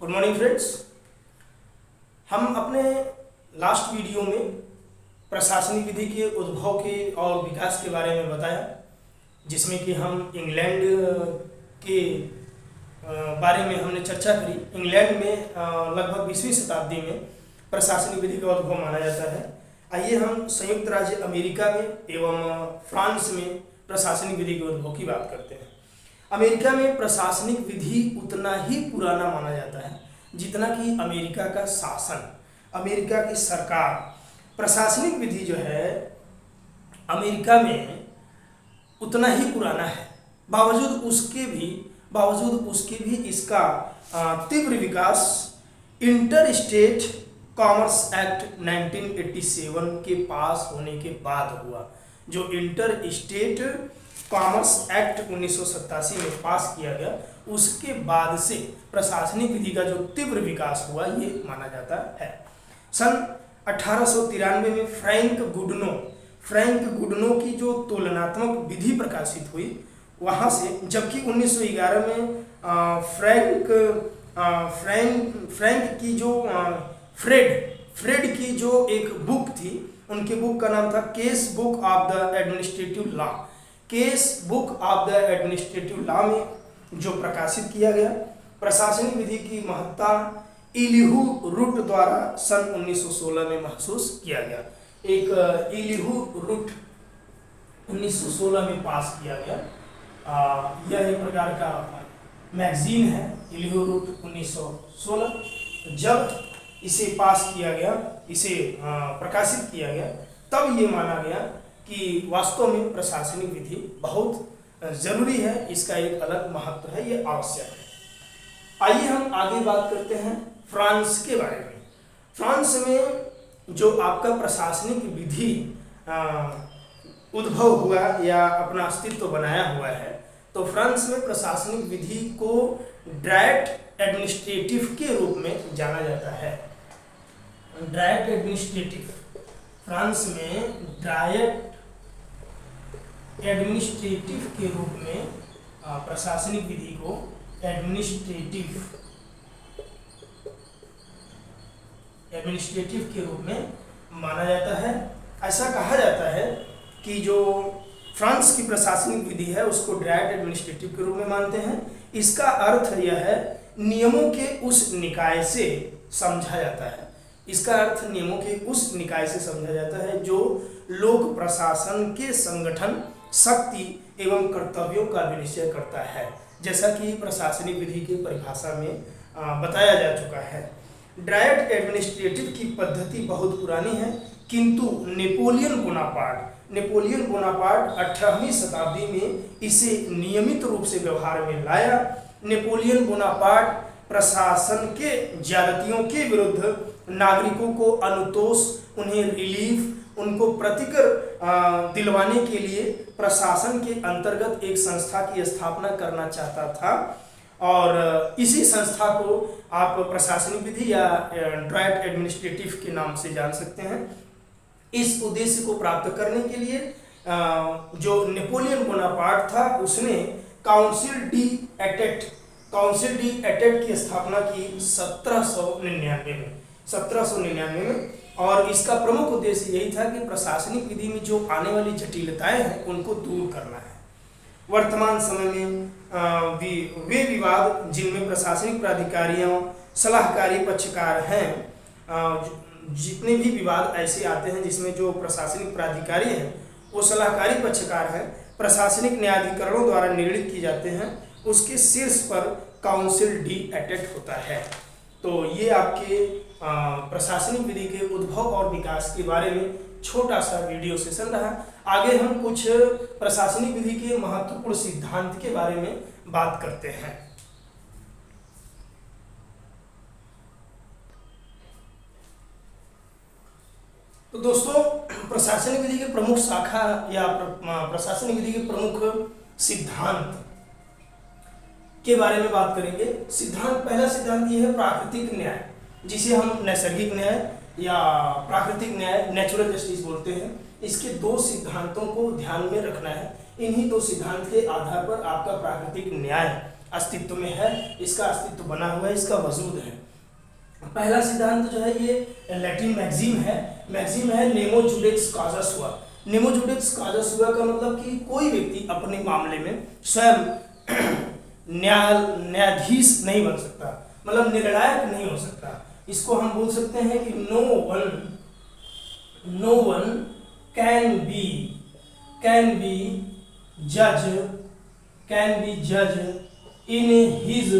Good morning friends. हम अपने last video में प्रशासनिक विधि के उद्भव के और विकास के बारे में बताया, जिसमें कि हम इंग्लैंड के बारे में हमने चर्चा करी। इंग्लैंड में लगभग 20वीं शताब्दी में प्रशासनिक विधि का उद्भव माना जाता है। आइए हम संयुक्त राज्य अमेरिका में एवं फ्रांस में प्रशासनिक विधि के उद्भव की बात करते हैं। अमेरिका में प्रशासनिक विधि उतना ही पुराना माना जाता है जितना कि अमेरिका का शासन, अमेरिका की सरकार। प्रशासनिक विधि जो है अमेरिका में उतना ही पुराना है, बावजूद उसके भी इसका तीव्र विकास इंटर स्टेट कॉमर्स एक्ट 1987 के पास होने के बाद हुआ। जो इंटर स्टेट कॉमर्स एक्ट 1987 में पास किया गया, उसके बाद से प्रशासनिक विधि का जो तीव्र विकास हुआ ये माना जाता है। सन 1893 में फ्रैंक गुडनो की जो तुलनात्मक विधि प्रकाशित हुई वहाँ से, जबकि 1911 में फ्रैंक की जो फ्रेड की जो एक बुक थी, उनके बुक का नाम था case book of the administrative law. Case book of the administrative law में जो प्रकाशित किया गया, प्रशासनिक विधि की महत्ता इलिहू रूट द्वारा सन 1916 में महसूस किया गया। एक इलिहू रूट 1916 में पास किया गया। यह एक प्रकार का मैगजीन है, इलिहू रूट 1916। जब इसे पास किया गया, इसे प्रकाशित किया गया, तब ये माना गया कि वास्तव में प्रशासनिक विधि बहुत जरूरी है, इसका एक अलग महत्व है, ये आवश्यक है। आइए हम आगे बात करते हैं फ्रांस के बारे में। फ्रांस में जो आपका प्रशासनिक विधि उद्भव हुआ या अपना अस्तित्व बनाया हुआ है, तो फ्रांस में प्रशासनिक विधि को ड्रायट एडमिनिस्ट्रेटिव के रूप में जाना जाता है। ड्रायट एडमिनिस्ट्रेटिव, फ्रांस में ड्रायट एडमिनिस्ट्रेटिव के रूप में प्रशासनिक विधि को एडमिनिस्ट्रेटिव के रूप में माना जाता है। ऐसा कहा जाता है कि जो फ्रांस की प्रशासनिक विधि है उसको ड्रायट एडमिनिस्ट्रेटिव के रूप में मानते हैं। इसका अर्थ यह है नियमों के उस निकाय से समझा जाता है। इसका अर्थ नियमों के उस निकाय से समझा जाता है जो लोक प्रशासन के संगठन, शक्ति एवं कर्तव्यों का विनिश्चय करता है, जैसा कि प्रशासनिक विधि की परिभाषा में बताया जा चुका है। ड्रायट एडमिनिस्ट्रेटिव की पद्धति बहुत पुरानी है, किंतु नेपोलियन बोनापार्ट 18वीं शताब्दी में इसे नियमित रूप से व्यवहार में लाया। नेपोलियन बोनापार्ट प्रशासन के ज्यादतियों के विरुद्ध नागरिकों को अनुतोष, उन्हें रिलीफ, उनको प्रतिकर दिलवाने के लिए प्रशासन के अंतर्गत एक संस्था की स्थापना करना चाहता था, और इसी संस्था को आप प्रशासनिक विधि या ड्रायट एडमिनिस्ट्रेटिव के नाम से जान सकते हैं। इस उद्देश्य को प्राप्त करने के लिए जो नेपोलियन बोनापार्ट था उसने काउंसिल डी एटेट की स्थापना की 1799 में, और इसका प्रमुख उद्देश्य यही था कि प्रशासनिक विधि में जो आने वाली जटिलताएं हैं उनको दूर करना है। वर्तमान समय में वे विवाद जिनमें प्रशासनिक प्राधिकारियों, सलाहकारी पक्षकार हैं, जितने भी विवाद ऐसे आते हैं जिसमें जो प्रशासनिक प्राधिकारी हैं वो सलाहकारी पक्षकार हैं, प्रशासनिक न्यायाधिकरणों द्वारा निर्णित किए जाते हैं, उसके शीर्ष पर काउंसिल डी एटेट होता है। तो ये आपके प्रशासनिक विधि के उद्भव और विकास के बारे में छोटा सा वीडियो सेशन रहा। आगे हम कुछ प्रशासनिक विधि के महत्वपूर्ण सिद्धांत के बारे में बात करते हैं। तो दोस्तों, प्रशासनिक विधि के प्रमुख शाखा या प्रशासनिक विधि के प्रमुख सिद्धांत के बारे में बात करेंगे। पहला सिद्धांत ये है प्राकृतिक न्याय, जिसे हम नैसर्गिक न्याय या प्राकृतिक न्याय, नेचुरल जस्टिस बोलते हैं। इसके दो सिद्धांतों को ध्यान में रखना है। इन्हीं दो सिद्धांत के आधार पर आपका प्राकृतिक न्याय अस्तित्व में है, इसका अस्तित्व बना हुआ है, इसका वजूद है। पहला सिद्धांत जो है ये लैटिन मैक्सिम है नेमो जुडेक्स काजा सुआ। नेमो जुडेक्स काजा सुआ का मतलब कि कोई व्यक्ति अपने मामले में स्वयं न्यायाधीश नहीं बन सकता, मतलब निर्णायक नहीं हो सकता। इसको हम बोल सकते हैं कि नो वन कैन बी जज इन हिज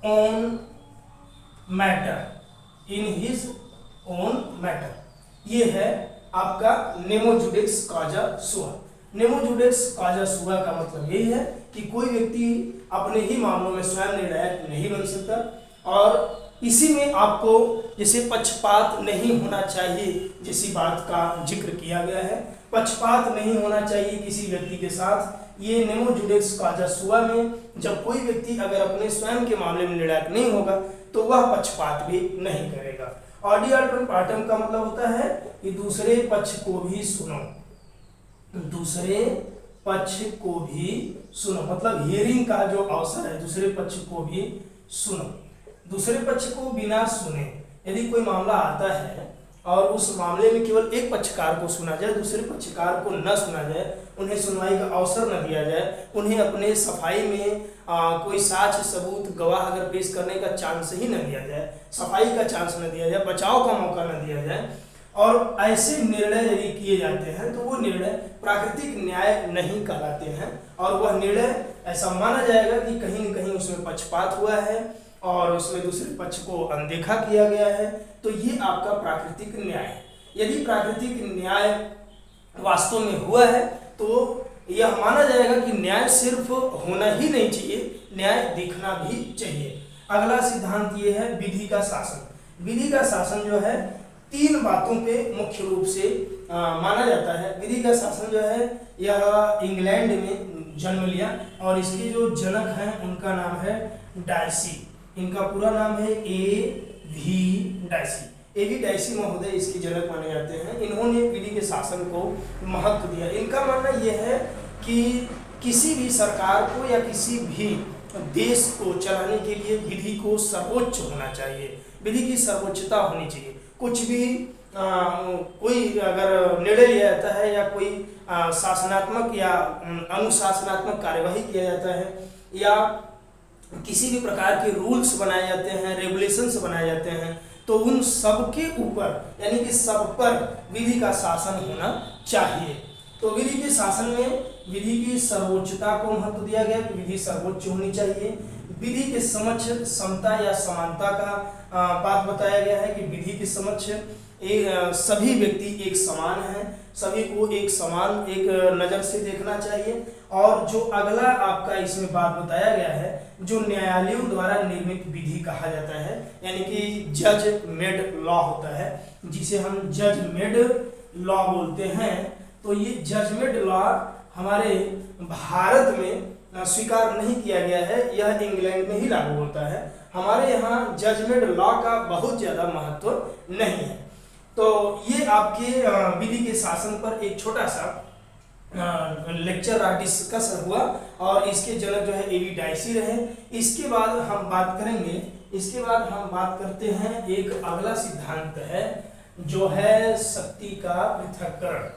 ओन मैटर। ये है आपका नेमो जुडेक्स काजा सुआ। नेमो जुडेक्स काजा सुआ का मतलब यही है कि कोई व्यक्ति अपने ही मामलों में स्वयं निर्णायक नहीं बन सकता, और इसी में आपको जैसे पक्षपात नहीं होना चाहिए जैसी बात का जिक्र किया गया है। पक्षपात नहीं होना चाहिए किसी व्यक्ति के साथ। ये नेमो जुडेक्स काजा सुआ में जब कोई व्यक्ति अगर अपने स्वयं के मामले में निर्णायक नहीं होगा तो वह पक्षपात भी नहीं करेगा। ऑडी अल्टरम पार्टम का मतलब होता है कि दूसरे पक्ष को भी सुनो, दूसरे पक्ष को भी सुनो, मतलब हियरिंग का जो अवसर है, दूसरे पक्ष को भी सुनो। दूसरे पक्ष को बिना सुने यदि कोई मामला आता है और उस मामले में केवल एक पक्षकार को सुना जाए, दूसरे पक्षकार को न सुना जाए, उन्हें सुनवाई का अवसर न दिया जाए, उन्हें अपने सफाई में कोई साक्ष्य सबूत गवाह अगर पेश करने का चांस ही न दिया जाए, सफाई का चांस न दिया जाए, बचाव का मौका न दिया जाए, और ऐसे निर्णय यदि किए जाते हैं तो वो निर्णय प्राकृतिक न्याय नहीं कहलाते हैं, और वह निर्णय ऐसा माना जाएगा कि कहीं न कहीं उसमें पक्षपात हुआ है और उसमें दूसरे पक्ष को अनदेखा किया गया है। तो ये आपका प्राकृतिक न्याय है। यदि प्राकृतिक न्याय वास्तव में हुआ है तो यह माना जाएगा कि न्याय सिर्फ होना ही नहीं चाहिए, न्याय दिखना भी चाहिए। अगला सिद्धांत ये है विधि का शासन। विधि का शासन जो है तीन बातों पे मुख्य रूप से माना जाता है। विधि का शासन जो है यह इंग्लैंड में जन्म लिया और इसके जो जनक हैं उनका नाम है डायसी। इनका पूरा नाम है A.V. डायसी। A.V. डायसी महोदय इसके जनक माने जाते हैं। इन्होंने विधि के शासन को महत्व दिया। इनका मानना यह है कि किसी भी सरकार को या किसी भी देश को चलाने के लिए विधि को सर्वोच्च होना चाहिए, विधि की सर्वोच्चता होनी चाहिए। कुछ भी कोई अगर निर्णय लिया जाता है या कोई शासनात्मक या अनुशासनात्मक कार्यवाही किया जाता है या किसी भी प्रकार के रूल्स बनाए जाते हैं, रेगुलेशंस बनाए जाते हैं, तो उन सब के ऊपर यानी कि सब पर विधि का शासन होना चाहिए। तो विधि के शासन में विधि की सर्वोच्चता को महत्व दिया गया कि विधि सर्वोच्च होनी चाहिए। विधि के समक्ष समता या समानता का बात बताया गया है कि विधि के समक्ष सभी व्यक्ति एक समान हैं, सभी को एक समान एक नज़र से देखना चाहिए। और जो अगला आपका इसमें बात बताया गया है, जो न्यायालयों द्वारा निर्मित विधि कहा जाता है, यानी कि जज मेड लॉ होता है, जिसे हम जज मेड लॉ बोलते हैं। तो ये जजमेंट लॉ हमारे भारत में स्वीकार नहीं किया गया है, यह इंग्लैंड में ही लागू होता है। हमारे यहाँ जजमेंट लॉ का बहुत ज़्यादा महत्व नहीं है। तो ये आपके विधि के शासन पर एक छोटा सा लेक्चर डिस्कस हुआ और इसके जनक जो है A.V. डायसी रहे। इसके बाद हम बात करेंगे, इसके बाद हम बात करते हैं एक अगला सिद्धांत है जो है शक्ति का पृथक्करण,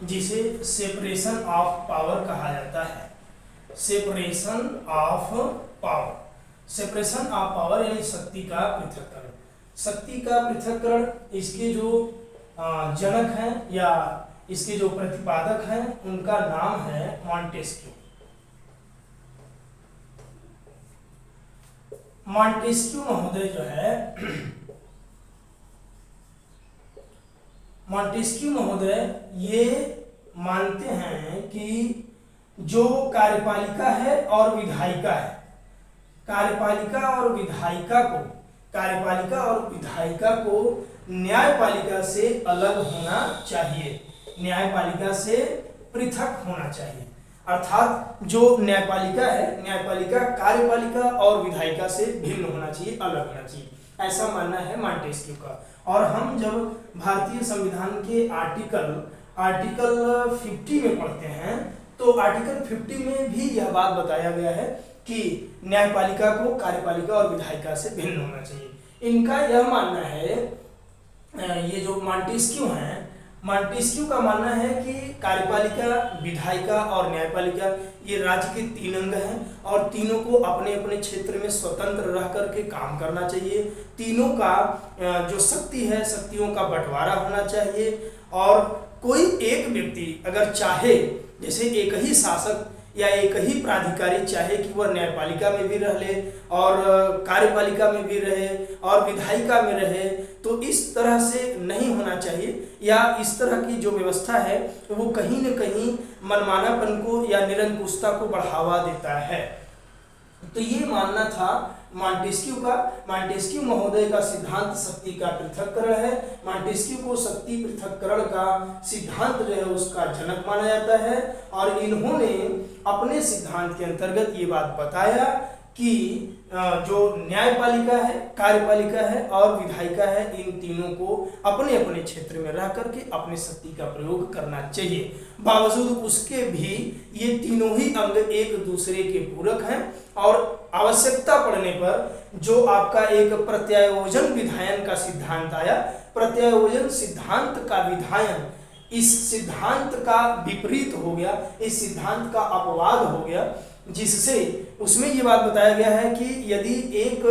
जिसे सेपरेशन ऑफ पावर कहा जाता है। Separation of power, separation of power यानी शक्ति का पृथक्करण। शक्ति का पृथक्करण इसके जो जनक हैं या इसके जो प्रतिपादक हैं उनका नाम है मॉन्टेस्क्यू। मॉन्टेस्क्यू महोदय जो है, मॉन्टेस्क्यू महोदय ये मानते हैं कि जो कार्यपालिका है और विधायिका है, कार्यपालिका और विधायिका को न्यायपालिका से अलग होना चाहिए, न्यायपालिका से पृथक होना चाहिए। अर्थात जो न्यायपालिका है, न्यायपालिका कार्यपालिका और विधायिका से भिन्न होना चाहिए, अलग होना चाहिए, ऐसा मानना है मॉन्टेस्क्यू का। और हम जब भारतीय संविधान के आर्टिकल 50 में पढ़ते हैं तो आर्टिकल 50 में भी यह बात बताया गया है कि न्यायपालिका को कार्यपालिका और विधायिका से भिन्न होना चाहिए। इनका यह मानना है, ये जो मॉन्टेस्क्यू हैं, मॉन्टेस्क्यू का मानना है कि कार्यपालिका, विधायिका और न्यायपालिका ये राज्य के 3 अंग हैं और तीनों को अपने अपने क्षेत्र में स्वतंत्र रह करके काम करना चाहिए। तीनों का जो शक्ति है, शक्तियों का बंटवारा होना चाहिए और कोई एक व्यक्ति अगर चाहे, जैसे एक ही शासक या एक ही प्राधिकारी चाहे कि वह न्यायपालिका में भी रह ले और कार्यपालिका में भी रहे और विधायिका में रहे, तो इस तरह से नहीं होना चाहिए या इस तरह की जो व्यवस्था है वो कहीं न कहीं मनमानापन को या निरंकुशता को बढ़ावा देता है। तो ये मानना था मॉन्टेस्क्यू का। मॉन्टेस्क्यू महोदय का सिद्धांत शक्ति का पृथक्करण है। मॉन्टेस्क्यू को शक्ति पृथक्करण का सिद्धांत जो है उसका जनक माना जाता है और इन्होंने अपने सिद्धांत के अंतर्गत ये बात बताया कि जो न्यायपालिका है, कार्यपालिका है और विधायिका है, इन तीनों को अपने अपने क्षेत्र में रह करके अपने शक्ति का प्रयोग करना चाहिए। बावजूद उसके भी ये तीनों ही अंग एक दूसरे के पूरक हैं और आवश्यकता पड़ने पर जो आपका एक प्रत्यायोजन विधायन का सिद्धांत आया, प्रत्यायोजन सिद्धांत का विधायन इस सिद्धांत का विपरीत हो गया, इस सिद्धांत का अपवाद हो गया, जिससे उसमें ये बात बताया गया है कि यदि एक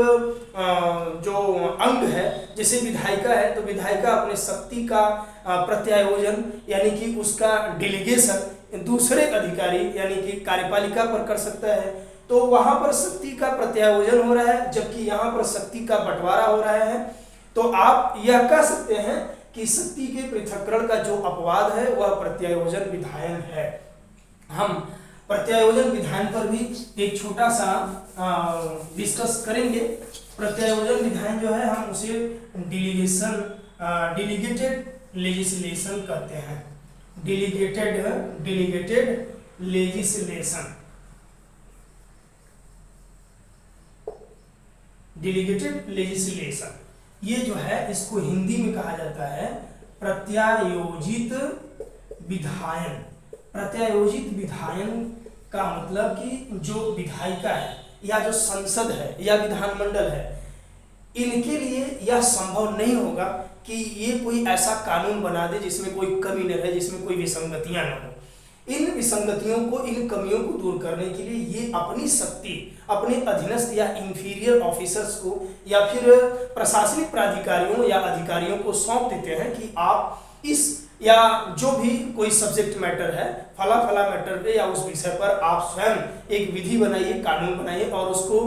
जो अंग है, जैसे विधायिका है, तो विधायिका अपने शक्ति का प्रत्यायोजन यानी कि उसका डेलीगेशन दूसरे अधिकारी यानी कि कार्यपालिका पर कर सकता है, तो वहां पर शक्ति का प्रत्यायोजन हो रहा है, जबकि यहाँ पर शक्ति का बंटवारा हो रहा है। तो आप यह कह सकते हैं कि शक्ति के पृथक्करण का जो अपवाद है वह प्रत्यायोजन विधायन है। हम प्रत्यायोजन विधायन पर भी एक छोटा सा डिस्कस करेंगे। प्रत्यायोजन विधायन जो है हम उसे डेलीगेटेड लेजिस्लेशन कहते हैं। डेलीगेटेड लेजिस्लेशन, डेलीगेटेड लेजिस्लेशन ये जो है इसको हिंदी में कहा जाता है प्रत्यायोजित विधायन। प्रत्यायोजित विधायन का मतलब कि जो विधायिका है या जो संसद है या विधानमंडल है, इनके लिए यह संभव नहीं होगा कि ये कोई ऐसा कानून बना दे जिसमें कोई कमी न रहे, जिसमें कोई विसंगतियां न हो। इन विसंगतियों को, इन कमियों को दूर करने के लिए ये अपनी शक्ति अपने अधीनस्थ या इंफीरियर ऑफिसर्स को या फिर प्रशासनिक प्राधिकारियों या अधिकारियों को सौंप देते हैं कि आप इस या जो भी कोई सब्जेक्ट मैटर है, फला मैटर पे या उस विषय पर आप स्वयं एक विधि बनाइए, कानून बनाइए और उसको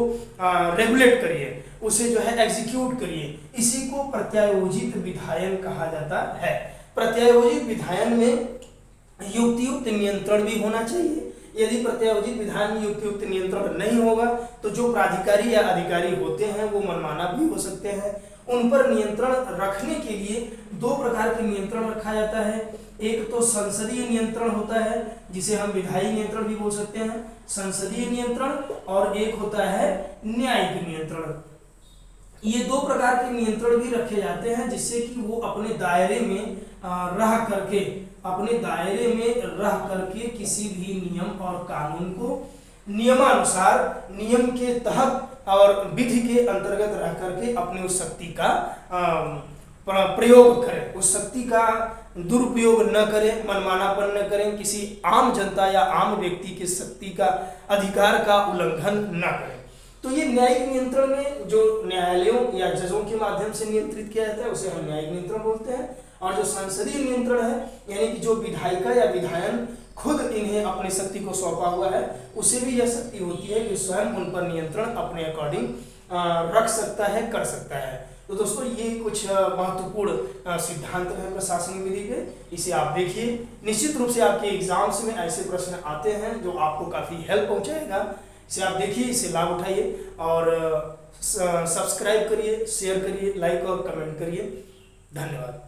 रेगुलेट करिए, उसे जो है एग्जीक्यूट करिए। इसी को प्रत्यायोजित विधायन कहा जाता है। प्रत्यायोजित विधायन में युक्तियुक्त नियंत्रण भी होना चाहिए। यदि प्रत्यायोजित विधान में युक्तियुक्त नियंत्रण नहीं होगा तो जो प्राधिकारी या अधिकारी होते हैं वो मनमाना भी हो सकते हैं। उन पर नियंत्रण रखने के लिए 2 प्रकार के नियंत्रण रखा जाता है। एक तो संसदीय नियंत्रण होता है जिसे हम विधायी नियंत्रण भी बोल सकते हैं, संसदीय नियंत्रण, और एक होता है न्यायिक नियंत्रण। ये 2 प्रकार के नियंत्रण भी रखे जाते हैं जिससे कि वो अपने दायरे में रह करके किसी भी नियम और कानून को नियमानुसार, नियम के तहत और विधि के अंतर्गत रह करके अपने उस शक्ति का प्रयोग करें, उस शक्ति का दुरुपयोग न करें, मनमानापन न करें, किसी आम जनता या आम व्यक्ति के शक्ति का अधिकार का उल्लंघन न करें। तो ये न्यायिक नियंत्रण में जो न्यायालयों या जजों के माध्यम से नियंत्रित किया जाता है उसे हम न्यायिक नियंत्रण बोलते हैं। और जो संसदीय नियंत्रण है यानी कि जो विधायिका या विधायन खुद इन्हें अपनी शक्ति को सौंपा हुआ है, उसे भी यह शक्ति होती है कि स्वयं उन पर नियंत्रण अपने अकॉर्डिंग रख सकता है, कर सकता है। तो दोस्तों ये कुछ महत्वपूर्ण सिद्धांत है प्रशासनिक विधि के, इसे आप देखिए। निश्चित रूप से आपके एग्जाम्स में ऐसे प्रश्न आते हैं जो आपको काफ़ी हेल्प पहुंचाएगा। इसे आप देखिए, इसे लाभ उठाइए और सब्सक्राइब करिए, शेयर करिए, लाइक और कमेंट करिए। धन्यवाद।